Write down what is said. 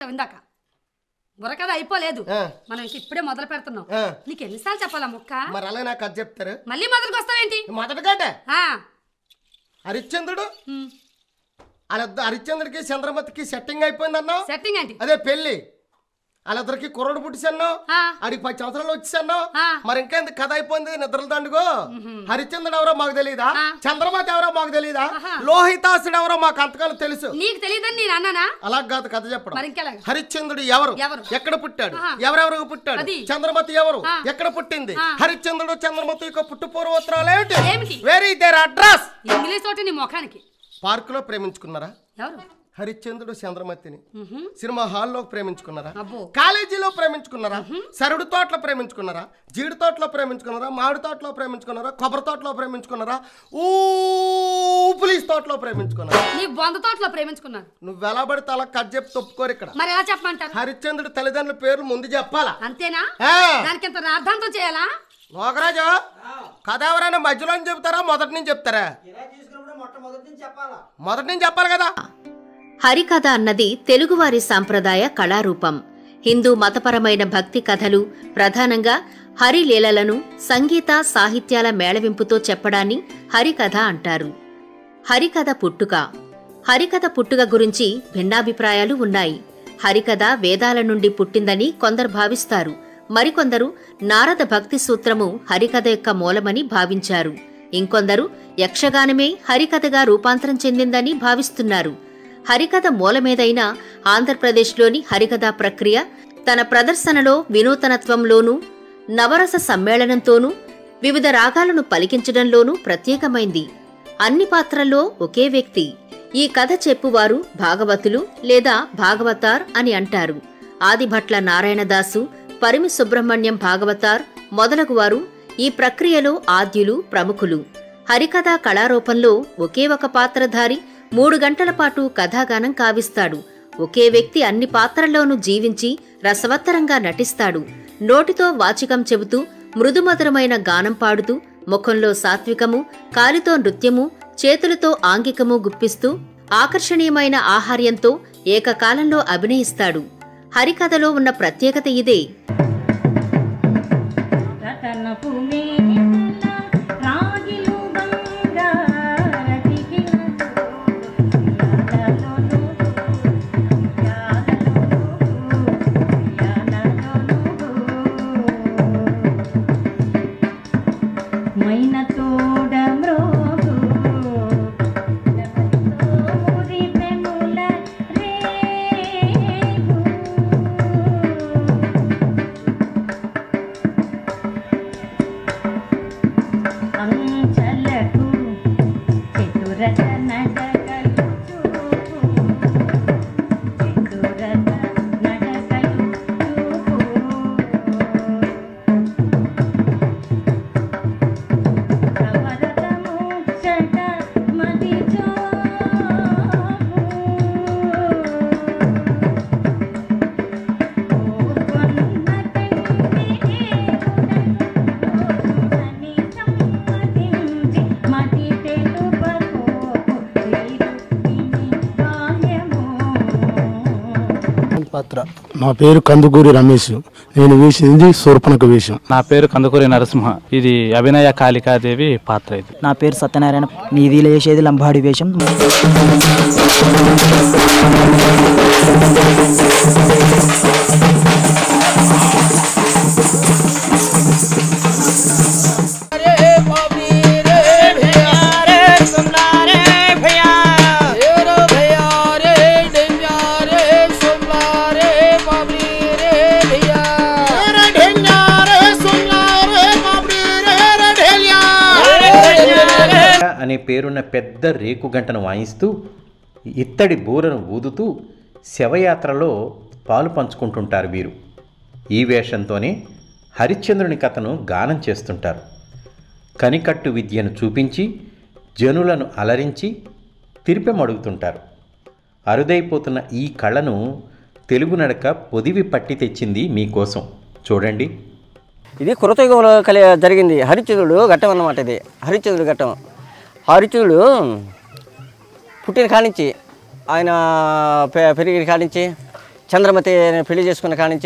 చెప్పేస్తావు ఇందాక బుర్రకథ అయిపోలేదు మనం ఇప్పుడే మొదలు పెడుతున్నాం నీకు ఎన్నిసార్లు చెప్పాలా ముక్క మరి అలా నాకు కథ చెప్తారు మళ్ళీ మొదలుకి వస్తావేంటి మొదటిగాట హరిశ్చంద్రుడు హరిశ్చంద్రుడికి చంద్రమతికి సెట్టింగ్ అయిపోయింది అన్నావు సెట్టింగ్ ఏంటి అదే పెళ్లి వాళ్ళిద్దరికి కుర్రోడు పుట్టిసాను ఆడికి 10 సంవత్సరాలు వచ్చేసాను మరి ఇంకా కథ అయిపోయింది నిద్రలు దండుగో హరిశ్చంద్రుడు ఎవరో మాకు తెలియదా చంద్రమతి ఎవరో మాకు తెలియదా లోహితాసుడు ఎవరో మాకు అంతకాలం తెలుసు నీకు తెలియదని నేను అన్నానా అలా కాదు కథ చెప్పడం హరిశ్చంద్రుడు ఎవరు ఎక్కడ పుట్టాడు ఎవరెవరు పుట్టాడు చంద్రమతి ఎవరు ఎక్కడ పుట్టింది హరిశ్చంద్రుడు చంద్రమతి యొక్క పుట్టు పూర్వోత్తరాలు ఏమిటి వెరీ దేర్ అడ్రస్ ఇంగ్లీష్ తోటి నీ ముఖానికి పార్క్ లో ప్రేమించుకున్నారా ఎవరు హరిశ్చంద్రుడు చంద్రమతిని సినిమా హాల్లో ప్రేమించుకున్నారా కాలేజీలో ప్రేమించుకున్నారా సరుడు తోటలో ప్రేమించుకున్నారా జీడి తోటలో ప్రేమించుకున్నారా మామిడి తోటలో ప్రేమించుకున్నారా కొబ్బరి తోటలో ప్రేమించుకున్నారా పులిస్ తోటలో ప్రేమించుకున్నారా నీ బొంద తోటలో ప్రేమించుకున్నాను నువ్వు ఎలా పడితే అలా కథ చెప్పి తప్పుకోరు ఇక్కడ మరి ఎలా చెప్పమంటారు హరిశ్చంద్రుడు తల్లిదండ్రుల పేర్లు ముందు చెప్పాలా అంతేనా దానికి ఇంత అర్థంతో చేయాలా లోకరాజు కథ ఎవరైనా మధ్యలో చెప్తారా మొదటి నుంచి చెప్తారా మొదటి నుంచి చెప్పాలి కదా హరికథ అన్నది తెలుగువారి సాంప్రదాయ కళారూపం. హిందూ మతపరమైన భక్తి కథలు ప్రధానంగా హరిలీలలను సంగీత సాహిత్యాల మేళవింపుతో చెప్పడాన్ని హరికథ అంటారు. హరికథ పుట్టుక గురించి భిన్నాభిప్రాయాలు ఉన్నాయి. హరికథ వేదాల నుండి పుట్టిందని కొందరు భావిస్తారు. మరికొందరు నారద భక్తి సూత్రము హరికథ యొక్క మూలమని భావించారు. ఇంకొందరు యక్షగానమే హరికథగా రూపాంతరం చెందిందని భావిస్తున్నారు. హరికథ మూలమేదైనా ఆంధ్రప్రదేశ్లోని హరికథా ప్రక్రియ తన ప్రదర్శనలో వినూతనత్వంలోనూ నవరస సమ్మేళనంతోనూ వివిధ రాగాలను పలికించడంలోనూ ప్రత్యేకమైంది. అన్ని పాత్రల్లో ఒకే వ్యక్తి. ఈ కథ చెప్పువారు భాగవతులు లేదా భాగవతార్ అని అంటారు. ఆదిభట్ల నారాయణదాసు, పరిమి సుబ్రహ్మణ్యం భాగవతార్ మొదలగువారు ఈ ప్రక్రియలో ఆద్యులు, ప్రముఖులు. హరికథా కళారూపంలో ఒకే ఒక పాత్రధారి 3 గంటల పాటు కథాగానం కావిస్తాడు. ఒకే వ్యక్తి అన్ని పాత్రల్లోనూ జీవించి రసవత్తరంగా నటిస్తాడు. నోటితో వాచికం చెబుతూ మృదుమధురమైన గానం పాడుతూ ముఖంలో సాత్వికము, కాలితో నృత్యము, చేతులతో ఆంగికము గుప్పిస్తూ ఆకర్షణీయమైన ఆహార్యంతో ఏకకాలంలో అభినయిస్తాడు. హరికథలో ఉన్న ప్రత్యేకత ఇదే. నా పేరు కందుకూరి రమేష్. నేను వేసింది శూర్పణఖ వేషం. నా పేరు కందుకూరి నరసింహ. ఇది అభినయ కాళికాదేవి పాత్ర. ఇది నా పేరు సత్యనారాయణ. మీది వేసేది లంబాడి వేషం. అనే పేరున్న పెద్ద రేకు గంటను వాయిస్తూ ఇత్తడి బూరను ఊదుతూ శవయాత్రలో పాలు పంచుకుంటుంటారు వీరు. ఈ వేషంతోనే హరిశ్చంద్రుని కథను గానం చేస్తుంటారు. కనికట్టు విద్యను చూపించి జనులను అలరించి తిరిపెమడుగుతుంటారు. అరుదైపోతున్న ఈ కళను తెలుగు నడక పొదివి పట్టి తెచ్చింది మీకోసం. చూడండి. ఇది కృతయుగంలో జరిగింది. హరిశ్చంద్రుడు ఘట్టం అన్నమాట. ఇది హరిశ్చంద్రుడు ఘట్టం. హరిశ్చంద్రుడు పుట్టిన కానించి ఆయన పెరిగిన కానించి చంద్రమతి పెళ్లి చేసుకున్న కాడి నుంచి